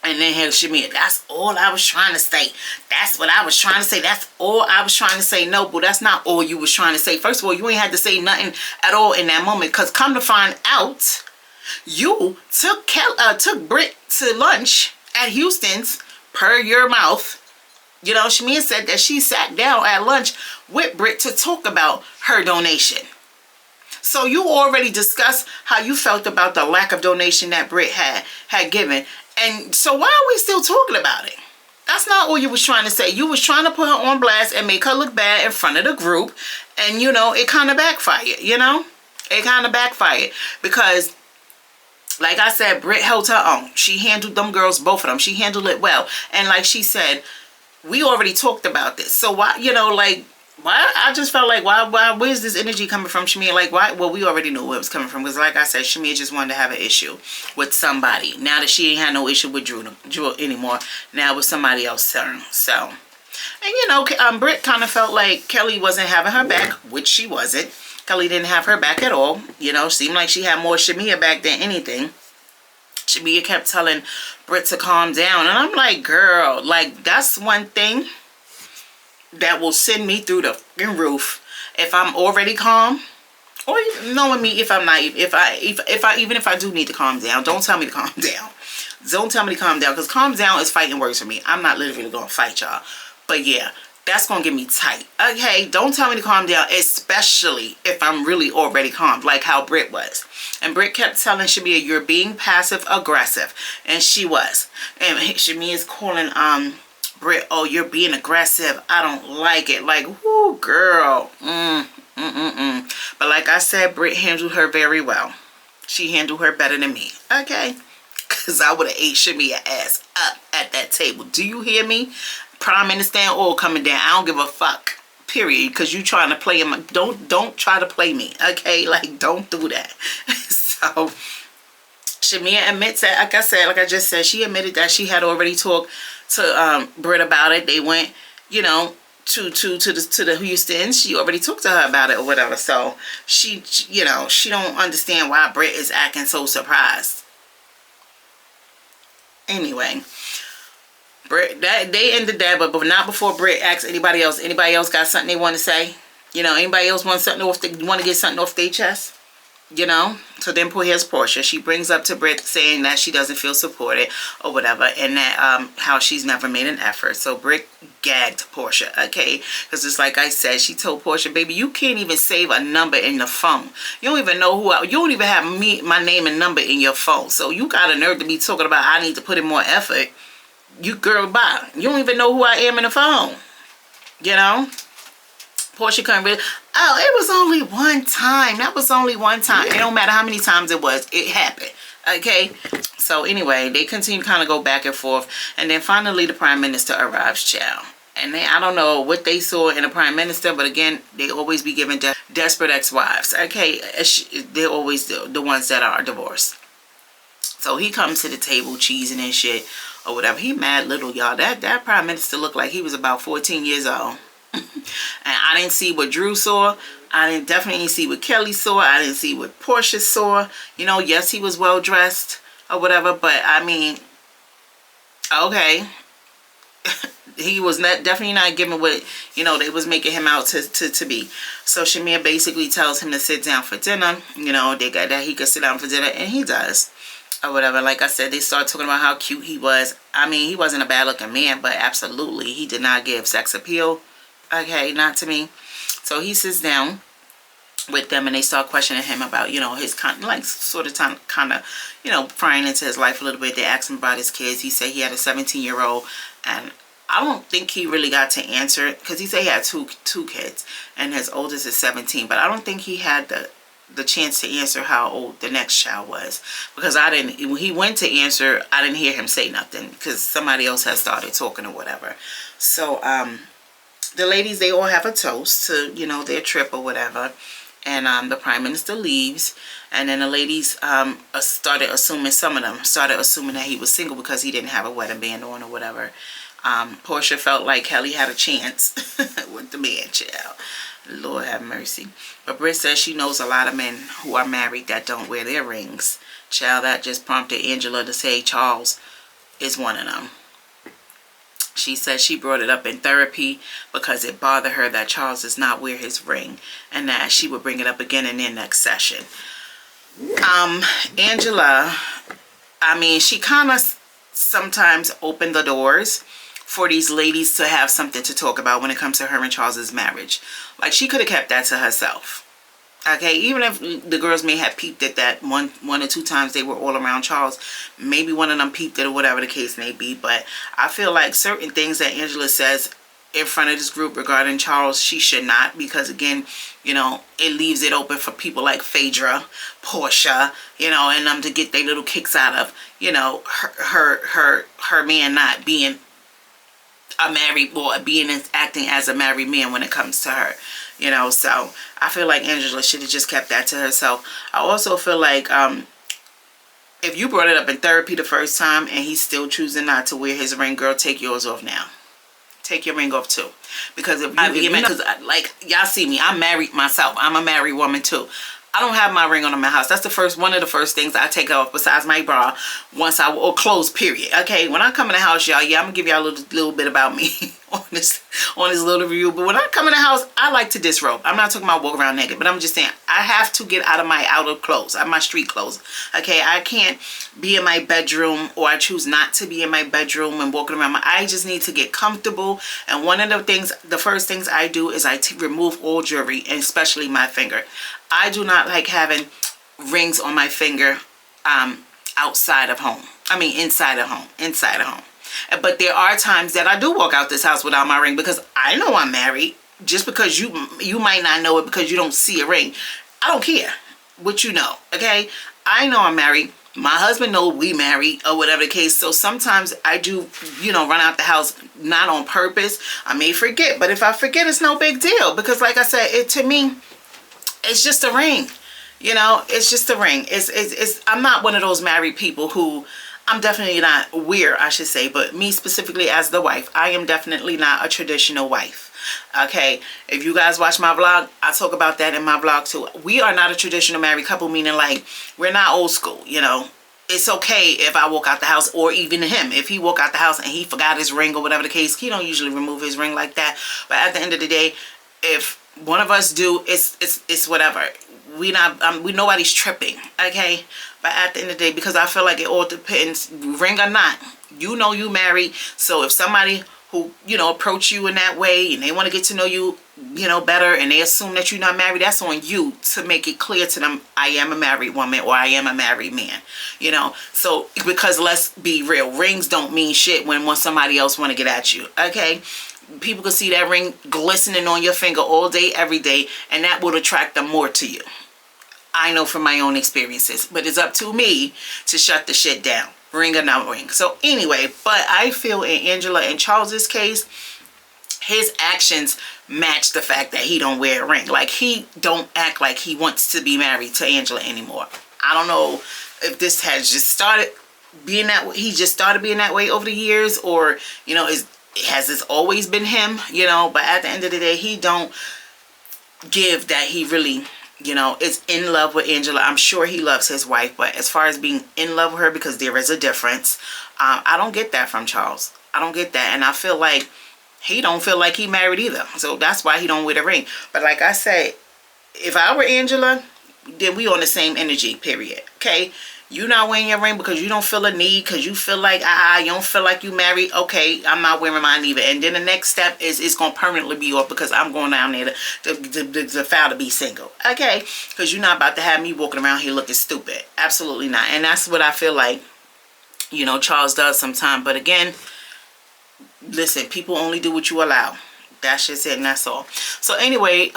And then here she mean, that's all I was trying to say. That's what I was trying to say. That's all I was trying to say. No, boo, that's not all you was trying to say. First of all, you ain't had to say nothing at all in that moment. Because come to find out, you took Brit to lunch at Houston's per your mouth. You know, Shamia said that she sat down at lunch with Brit to talk about her donation. So you already discussed how you felt about the lack of donation that Brit had given. And so why are we still talking about it? That's not all you was trying to say. You was trying to put her on blast and make her look bad in front of the group. And, you know, it kind of backfired, you know? It kind of backfired. Because, like I said, Brit held her own. She handled them girls, both of them. She handled it well. And like she said, we already talked about this. So why, you know, like, why? I just felt like, where's this energy coming from, Shamia? Like, why? Well, we already knew where it was coming from. Because like I said, Shamia just wanted to have an issue with somebody. Now that she ain't had no issue with Drew anymore. Now it's somebody else's turn. So, and you know, Brit kind of felt like Kelly wasn't having her back, which she wasn't. Kelly didn't have her back at all. You know, seemed like she had more Shamia back than anything. Shamia kept telling Brit to calm down. And I'm like, girl, like, that's one thing that will send me through the fucking roof if I'm already calm, or knowing me if I'm not, if I do need to calm down. Don't tell me to calm down. Don't tell me to calm down, because calm down is fighting words for me. I'm not literally gonna fight y'all, but yeah, that's gonna get me tight. Okay, don't tell me to calm down, especially if I'm really already calm, like how Brit was. And Brit kept telling Shamia, you're being passive aggressive, and she was. And Shamia is calling Brit, oh, you're being aggressive. I don't like it. Like, whoo, girl. But like I said, Brit handled her very well. She handled her better than me. Okay? Because I would have ate Shamia ass up at that table. Do you hear me? Prime Minister and oil coming down. I don't give a fuck. Period. Because you trying to play him. Don't try to play me. Okay? Like, don't do that. So, Shamia admits that, like I said, like I just said, she admitted that she had already talked to Brit about it. They went, you know, to the Houston. She already talked to her about it or whatever. So she you know, she don't understand why Brit is acting so surprised. Anyway, Brit, they ended that, but not before Brit asked anybody else. Anybody else got something they want to say? You know, anybody else want something off? Want to get something off their chest? You know, so then here's Portia. She brings up to Brit saying that she doesn't feel supported or whatever, and that how she's never made an effort. So Brit gagged Portia, okay? Because it's like I said, she told Portia, baby, you can't even save a number in the phone. You don't even know you don't even have my name and number in your phone. So you got a nerve to be talking about I need to put in more effort. You girl, bye. You don't even know who I am in the phone. You know? Portia couldn't really, oh, it was only one time. That was only one time. It don't matter how many times it was. It happened. Okay? So anyway, they continue to kind of go back and forth. And then finally the Prime Minister arrives, child. And I don't know what they saw in a Prime Minister, but again, they always be given desperate ex-wives. Okay? They're always the ones that are divorced. So he comes to the table cheesing and shit or whatever. He mad little, y'all. That Prime Minister looked like he was about 14 years old. And I didn't see what Drew saw. I definitely see what Kelly saw. I didn't see what Portia saw. You know, yes, he was well dressed or whatever, but I mean, okay. He was definitely not giving what, you know, they was making him out to be. So Shamia basically tells him to sit down for dinner. You know, they got that he could sit down for dinner, and he does. Or whatever. Like I said, they start talking about how cute he was. I mean, he wasn't a bad looking man, but absolutely, he did not give sex appeal. Okay, not to me. So he sits down with them, and they start questioning him about, you know, his kind of, you know, prying into his life a little bit. They asked him about his kids. He said he had a 17-year-old, and I don't think he really got to answer it, because he said he had two kids, and his oldest is 17. But I don't think he had the chance to answer how old the next child was, because when he went to answer, I didn't hear him say nothing, because somebody else had started talking or whatever. So the ladies, they all have a toast to, you know, their trip or whatever. And the prime minister leaves, and then the ladies started assuming, some of them started assuming that he was single because he didn't have a wedding band on or whatever. Portia felt like Kelly had a chance with the man, child. Lord have mercy. But Brit says she knows a lot of men who are married that don't wear their rings. Child, that just prompted Angela to say Charles is one of them. She says she brought it up in therapy because it bothered her that Charles does not wear his ring, and that she would bring it up again in their next session. Angela, I mean, she kind of sometimes opened the doors for these ladies to have something to talk about when it comes to her and Charles's marriage. Like, she could have kept that to herself. Okay, even if the girls may have peeped at that one or two times they were all around Charles, maybe one of them peeped it or whatever the case may be. But I feel like certain things that Angela says in front of this group regarding Charles, she should not, because again, you know, it leaves it open for people like Phaedra, Portia, you know, and them to get their little kicks out of, you know, her man not being a married, or acting as a married man when it comes to her. You know, so I feel like Angela should have just kept that to herself. I also feel like if you brought it up in therapy the first time and he's still choosing not to wear his ring, girl, take yours off now. Take your ring off too. Because if you like, y'all see me, I'm married myself. I'm a married woman too. I don't have my ring on in my house. That's one of the first things I take off besides my bra once or clothes, period. Okay, when I come in the house, y'all, yeah, I'm gonna give y'all a little bit about me on this little review. But when I come in the house, I like to disrobe. I'm not talking about walk around naked, but I'm just saying I have to get out of my outer clothes, out of my street clothes. Okay, I can't be in my bedroom, or I choose not to be in my bedroom and walking around. I just need to get comfortable. And one of the first things I do is I remove all jewelry, and especially my finger. I do not like having rings on my finger outside of home. I mean, inside of home. But there are times that I do walk out this house without my ring, because I know I'm married. Just because you might not know it because you don't see a ring, I don't care what you know, okay? I know I'm married. My husband knows we married, or whatever the case. So sometimes I do, you know, run out the house, not on purpose. I may forget, but if I forget, it's no big deal, because like I said, to me, it's just a ring. You know, it's just a ring. I'm not one of those married people who, I'm definitely not I should say, but me specifically as the wife, I am definitely not a traditional wife. Okay, if you guys watch my vlog, I talk about that in my vlog too. We are not a traditional married couple, meaning like we're not old school, you know. It's okay if I walk out the house, or even him, if he walk out the house and he forgot his ring or whatever the case, he don't usually remove his ring like that. But at the end of the day, if one of us do, it's whatever. We nobody's tripping, okay? But at the end of the day, because I feel like it all depends, ring or not, you know you married. So if somebody who, you know, approach you in that way and they want to get to know you, you know, better, and they assume that you're not married, that's on you to make it clear to them, I am a married woman, or I am a married man, you know. So, because let's be real, rings don't mean shit when somebody else want to get at you, okay? People can see that ring glistening on your finger all day, every day, and that will attract them more to you. I know from my own experiences, but it's up to me to shut the shit down, ring or not ring. So anyway, but I feel in Angela and Charles's case, his actions match the fact that he don't wear a ring. Like, he don't act like he wants to be married to Angela anymore. I don't know if this has just started being that way. He just started being that way over the years, or, you know, has this always been him, you know. But at the end of the day, he don't give that he really, you know, is in love with Angela. I'm sure he loves his wife, but as far as being in love with her, because there is a difference, I don't get that from Charles. I don't get that. And I feel like he don't feel like he married either. So that's why he don't wear the ring. But like I said, if I were Angela, then we on the same energy, period. Okay? You not wearing your ring because you don't feel a need, because you feel like, you don't feel like you married. Okay, I'm not wearing mine either. And then the next step is it's going to permanently be off, because I'm going down there to file to be single. Okay? Because you're not about to have me walking around here looking stupid. Absolutely not. And that's what I feel like, you know, Charles does sometimes. But again, listen, people only do what you allow. That's just it, and that's all. So anyway,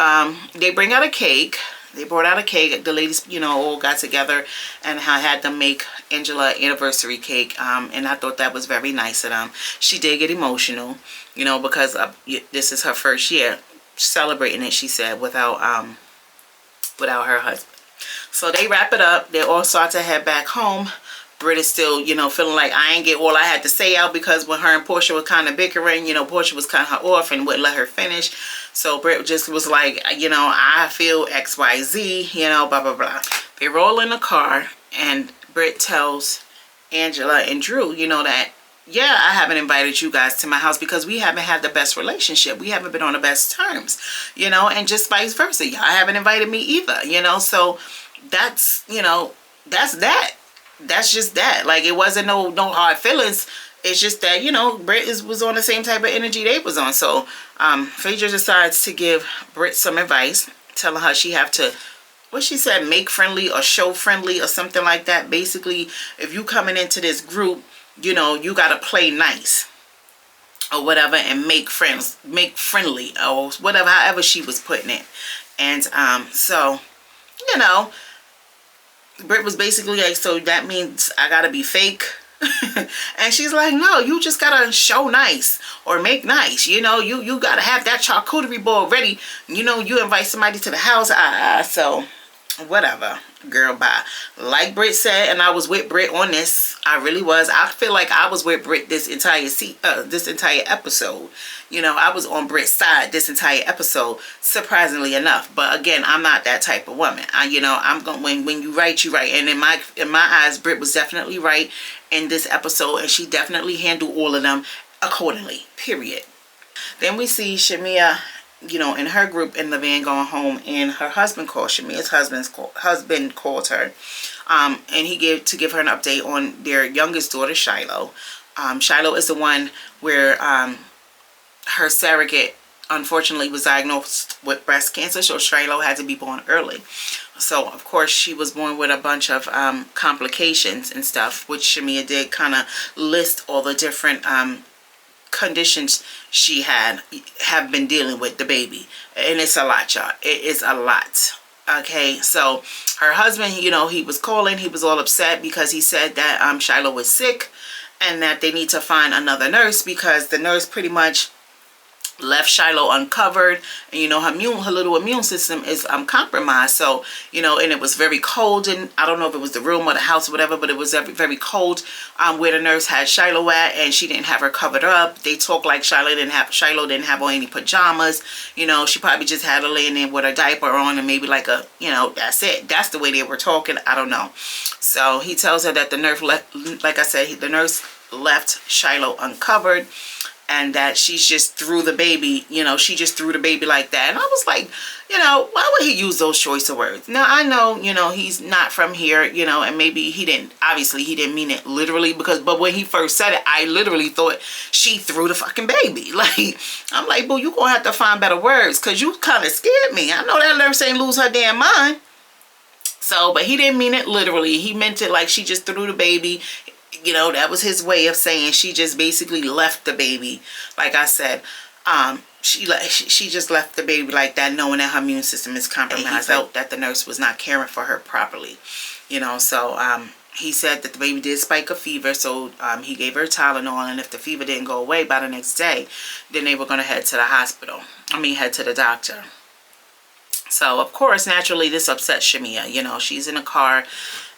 they bring out a cake. They brought out a cake. The ladies, you know, all got together and I had them make Angela an anniversary cake. And I thought that was very nice of them. She did get emotional, you know, because this is her first year celebrating it, she said, without without her husband. So they wrap it up. They all start to head back home. Brit is still, you know, feeling like I ain't get all I had to say out, because when her and Portia were kind of bickering, you know, Portia was cutting her off and wouldn't let her finish. So Brit just was like, you know, I feel XYZ, you know, blah, blah, blah. They roll in the car, and Brit tells Angela and Drew, you know, that, yeah, I haven't invited you guys to my house because we haven't had the best relationship. We haven't been on the best terms, you know, and just vice versa. Y'all haven't invited me either, you know. So that's, you know, that's that. That's just that. Like, it wasn't no hard feelings. It's just that, you know, Brit was on the same type of energy they was on. So Phaedra decides to give Brit some advice, telling her she have to, what she said, make friendly or show friendly or something like that. Basically, if you coming into this group, you know, you got to play nice or whatever and make friends, make friendly or whatever, however she was putting it. And so, you know, Brit was basically like, so that means I got to be fake? And she's like, no, you just got to show nice or make nice. You know, you got to have that charcuterie board ready. You know, you invite somebody to the house. So whatever, girl, bye. Like Brit said, and I was with Brit on this. I really was. I feel like I was with Brit this entire episode. You know, I was on Brit's side this entire episode, surprisingly enough. But again, I'm not that type of woman. You know, I'm going, when you right, you right. And in my eyes, Brit was definitely right in this episode, and she definitely handled all of them accordingly. Period. Then we see Shamia, you know, in her group in the van going home, and her husband called. Shamia's husband called her, and he gave her an update on their youngest daughter, Shiloh. Shiloh is the one where her surrogate unfortunately was diagnosed with breast cancer, so Shiloh had to be born early. So of course she was born with a bunch of complications and stuff, which Shamia did kind of list all the different conditions she have been dealing with the baby. And it's a lot, y'all. It is a lot. Okay, so her husband, you know, he was calling, he was all upset because he said that Shiloh was sick and that they need to find another nurse, because the nurse pretty much left Shiloh uncovered, and you know, her little immune system is compromised. So, you know, and it was very cold, and I don't know if it was the room or the house or whatever, but it was very, very cold where the nurse had Shiloh at, and she didn't have her covered up. They talk like Shiloh didn't have on any pajamas. You know, she probably just had her laying there with her diaper on and maybe like a, you know, that's it. That's the way they were talking. I don't know. So he tells her that the nurse left, like I said, the nurse left Shiloh uncovered, and that she's just threw the baby, you know, she just threw the baby like that. And I was like, you know, why would he use those choice of words? Now, I know, you know, he's not from here, you know, and maybe he didn't, obviously he didn't mean it literally, but when he first said it, I literally thought she threw the fucking baby. Like, I'm like, boo, you gonna have to find better words, because you kind of scared me. I know that nurse ain't lose her damn mind. So, but he didn't mean it literally. He meant it like she just threw the baby. You know, that was his way of saying she just basically left the baby. Like I said, she just left the baby like that, knowing that her immune system is compromised. And he felt that the nurse was not caring for her properly. You know, so he said that the baby did spike a fever, so he gave her Tylenol, and if the fever didn't go away by the next day, then they were going to head to the hospital. Head to the doctor. So, of course, naturally, this upsets Shamia. You know, she's in a car,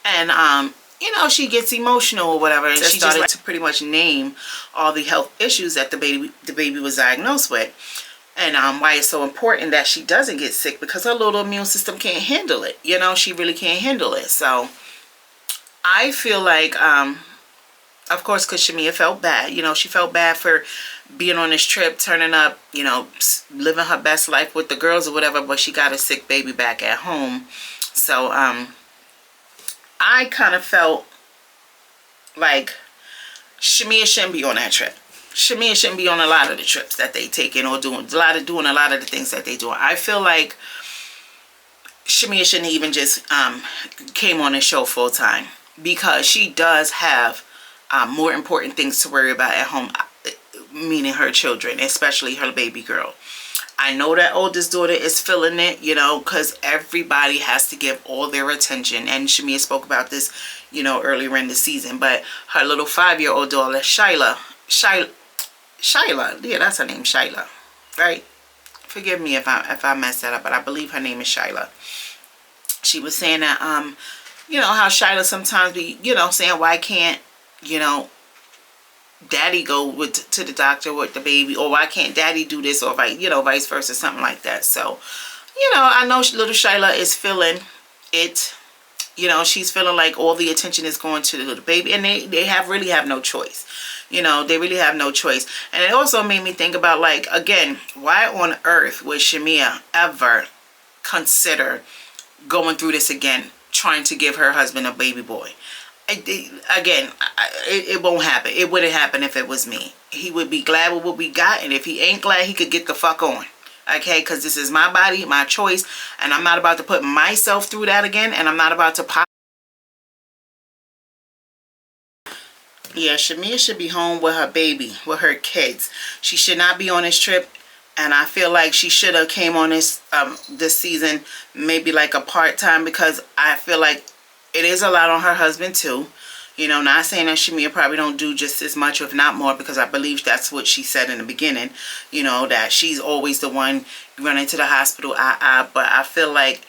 and you know, she gets emotional or whatever, and she started to pretty much name all the health issues that the baby was diagnosed with, and why it's so important that she doesn't get sick, because her little immune system can't handle it. You know, she really can't handle it. So I feel like, of course, because Shamia felt bad. You know, she felt bad for being on this trip, turning up, you know, living her best life with the girls or whatever, but she got a sick baby back at home. So I kind of felt like Shamia shouldn't be on that trip. Shamia shouldn't be on a lot of the trips that they taking or doing a lot of the things that they doing. I feel like Shamia shouldn't even just came on the show full time, because she does have more important things to worry about at home, meaning her children, especially her baby girl. I know that oldest daughter is feeling it, you know, because everybody has to give all their attention. And Shamia spoke about this, you know, earlier in the season. But her little 5-year-old daughter, Shyla, yeah, that's her name, Shyla, right? Forgive me if I messed that up, but I believe her name is Shyla. she was saying that, you know, how Shyla sometimes be, you know, saying, why can't, you know, daddy go to the doctor with the baby, or why can't daddy do this, or you know, vice versa, something like that. So, you know, I know little Shyla is feeling it. You know, she's feeling like all the attention is going to the little baby, and they really have no choice. You know, they really have no choice. And it also made me think about, like, again, why on earth would Shamia ever consider going through this again, trying to give her husband a baby boy? It won't happen. It wouldn't happen if it was me. He would be glad with what we got, and if he ain't glad, he could get the fuck on. Okay, because this is my body, my choice, and I'm not about to put myself through that again, and I'm not about to pop. Yeah, Shamia should be home with her baby, with her kids. She should not be on this trip, and I feel like she should have came on this season, maybe like a part-time, because I feel like it is a lot on her husband too. You know, not saying that Shamia probably don't do just as much, if not more, because I believe that's what she said in the beginning. You know, that she's always the one running to the hospital. But I feel like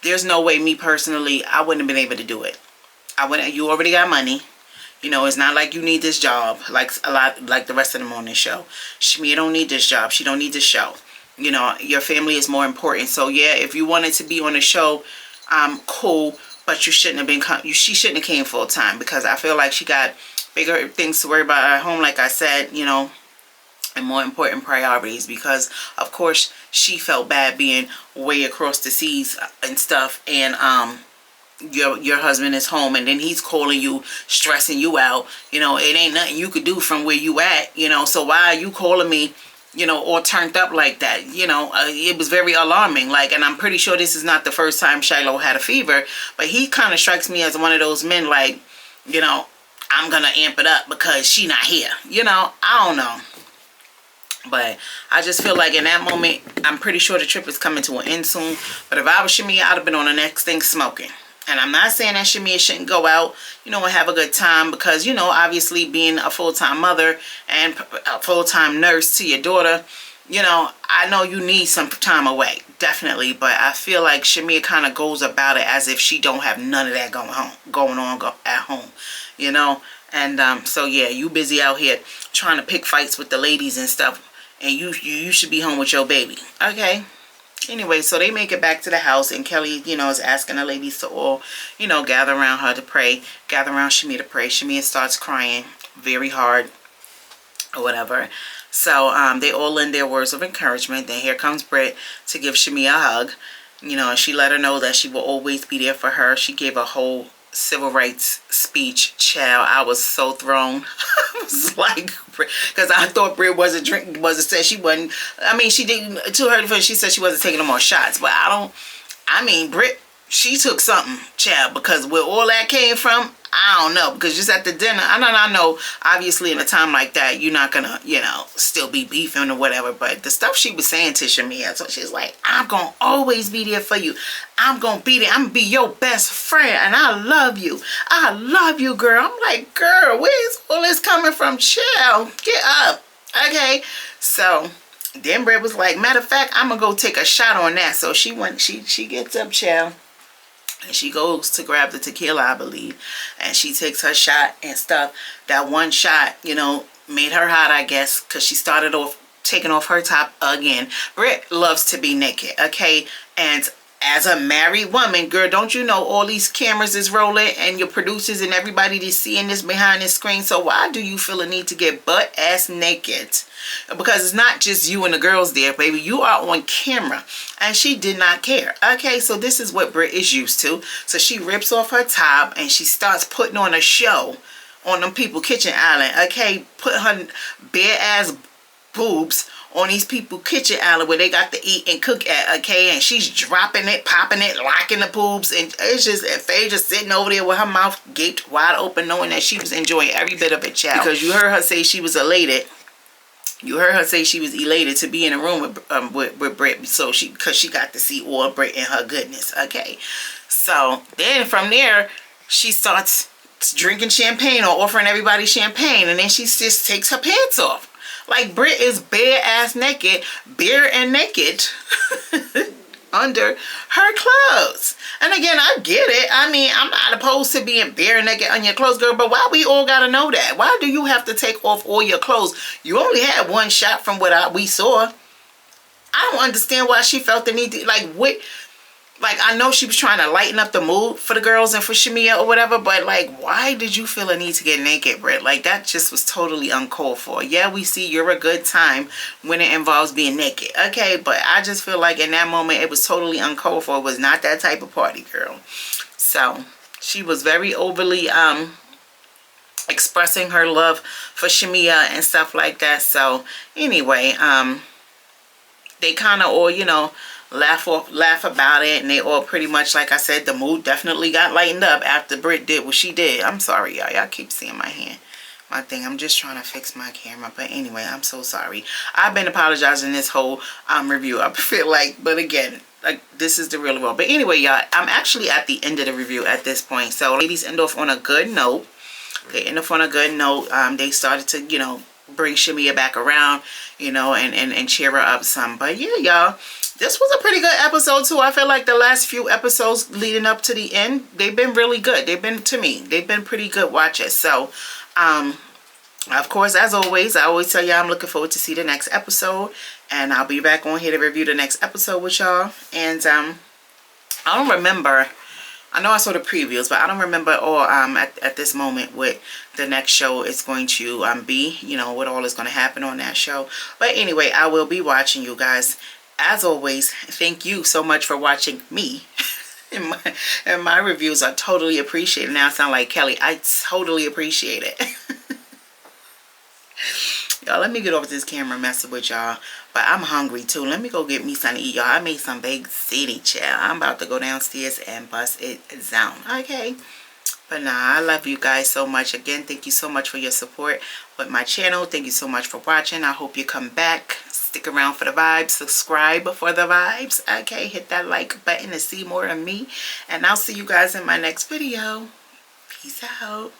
there's no way, me personally, I wouldn't have been able to do it. You already got money. You know, it's not like you need this job like the rest of them on this show. Shamia don't need this job. She don't need this show. You know, your family is more important. So yeah, if you wanted to be on the show, cool. But you shouldn't have been. She shouldn't have came full time, because I feel like she got bigger things to worry about at home, like I said. You know, and more important priorities. Because of course she felt bad being way across the seas and stuff, and your husband is home, and then he's calling you, stressing you out. You know, it ain't nothing you could do from where you at. You know, so why are you calling me? You know, all turned up like that. You know, it was very alarming. Like, and I'm pretty sure this is not the first time Shiloh had a fever, but he kind of strikes me as one of those men, like, you know, I'm gonna amp it up because she not here. You know, I don't know. But I just feel like in that moment, I'm pretty sure the trip is coming to an end soon. But if I was Shamia, I'd have been on the next thing smoking. And I'm not saying that Shamia shouldn't go out, you know, and have a good time, because, you know, obviously being a full-time mother and a full-time nurse to your daughter, you know, I know you need some time away, definitely. But I feel like Shamia kind of goes about it as if she don't have none of that going on at home, you know. And so yeah, you busy out here trying to pick fights with the ladies and stuff, and you should be home with your baby, okay? Anyway, so they make it back to the house, and Kelly, you know, is asking the ladies to all, you know, gather around her to pray, gather around Shamia to pray. Shamia starts crying very hard or whatever. So they all lend their words of encouragement. Then here comes Brit to give Shamia a hug, you know, and she let her know that she will always be there for her. She gave a whole civil rights speech. Child, I was so thrown. I was like, because I thought Brit wasn't said she wasn't. I mean, she didn't, to her defense, she said she wasn't taking no more shots. But I mean, Brit, she took something, child, because where all that came from, I don't know. Because just at the dinner, I know, obviously in a time like that, you're not gonna, you know, still be beefing or whatever. But the stuff she was saying to Shamia, so she's like, I'm gonna always be there for you. I'm gonna be there. I'm gonna be your best friend, and I love you. I love you, girl. I'm like, girl, where's all this coming from? Chill, get up, okay? So then Brit was like, matter of fact, I'm gonna go take a shot on that. So she gets up, chill. And she goes to grab the tequila, I believe. And she takes her shot and stuff. That one shot, you know, made her hot, I guess, because she started off taking off her top again. Brit loves to be naked, okay? And as a married woman, girl, don't you know all these cameras is rolling and your producers and everybody is seeing this behind the screen? So why do you feel a need to get butt-ass naked? Because it's not just you and the girls there, baby. You are on camera. And she did not care. Okay, so this is what Brit is used to. So she rips off her top and she starts putting on a show on them people kitchen island. Okay, put her bare-ass boobs on these people kitchen island where they got to eat and cook at, okay? And she's dropping it, popping it, locking the boobs, and it's just, and Faye just sitting over there with her mouth gaped wide open, knowing that she was enjoying every bit of it, child. Because you heard her say she was elated. You heard her say she was elated to be in a room with Brit, so because she got to see all Brit and her goodness, okay? So then from there, she starts drinking champagne or offering everybody champagne, and then she just takes her pants off. Like, Brit is bare ass naked, bare and naked under her clothes. And again, I get it. I mean, I'm not opposed to being bare naked on your clothes, girl, but why we all gotta know that? Why do you have to take off all your clothes? You only had one shot from what we saw. I don't understand why she felt the need to, like, what, like, I know she was trying to lighten up the mood for the girls and for Shamia or whatever, but, like, why did you feel a need to get naked, Brit? Like, that just was totally uncalled for. Yeah, we see you're a good time when it involves being naked, okay? But I just feel like in that moment, it was totally uncalled for. It was not that type of party, girl. So, she was very overly, expressing her love for Shamia and stuff like that. So, anyway, they kind of all, you know, laugh about it, and they all pretty much, like I said, the mood definitely got lightened up after Brit did what she did. I'm sorry, y'all keep seeing my hand, my thing. I'm just trying to fix my camera, but anyway, I'm so sorry. I've been apologizing this whole review, I feel like, but again, like, this is the real world. But anyway, y'all, I'm actually at the end of the review at this point. So ladies end off on a good note. They end off on a good note. They started to, you know, bring Shamia back around, you know, and cheer her up some. But yeah, y'all, this was a pretty good episode too. I feel like the last few episodes leading up to the end, they've been really good. They've been, to me, they've been pretty good watches. So, of course, as always, I always tell y'all I'm looking forward to see the next episode. And I'll be back on here to review the next episode with y'all. And I don't remember, I know I saw the previews, but I don't remember all at this moment what the next show is going to be, you know, what all is going to happen on that show. But anyway, I will be watching, you guys. As always, thank you so much for watching me. and my reviews are totally appreciated. Now I sound like Kelly. I totally appreciate it. Y'all, let me get off this camera messing with y'all. But I'm hungry too. Let me go get me something to eat, y'all. I made some baked ziti, child. I'm about to go downstairs and bust it down. Okay. But nah, I love you guys so much. Again, thank you so much for your support with my channel. Thank you so much for watching. I hope you come back. Stick around for the vibes. Subscribe for the vibes. Okay, hit that like button to see more of me. And I'll see you guys in my next video. Peace out.